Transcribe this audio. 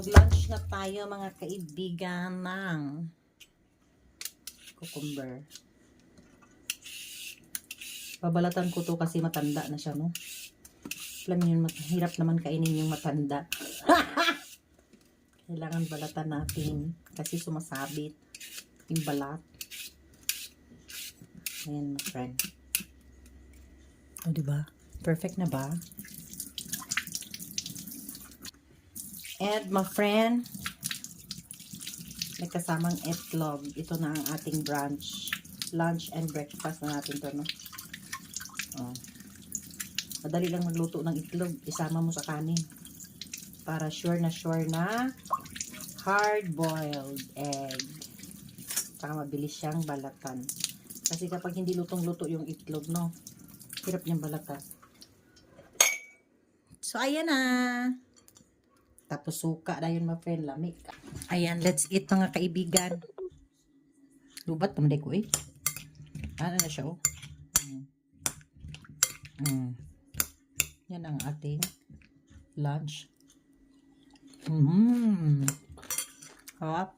Mag-lunch na tayo mga kaibigan ng cucumber. Babalatan ko to kasi matanda na siya, no? Alam niyo, hirap naman kainin yung matanda. Kailangan balatan natin kasi sumasabit yung balat. Ayan, my friend. O, diba? Perfect na ba? And, my friend, may kasamang itlog. Ito na ang ating brunch. Lunch and breakfast na natin to, no? Oh. Madali lang magluto ng itlog. Isama mo sa kanin. Para sure na hard-boiled egg. Saka mabilis siyang balatan. Kasi kapag hindi lutong-luto yung itlog, no? Hirap niyang balatan. So, ayan na. Tapos suka na yun, my friend. Lamig. Ayan, let's eat mga kaibigan. Lubat, tumaday ko eh. Ano na siya, oh. Yan ang ating lunch. Harap.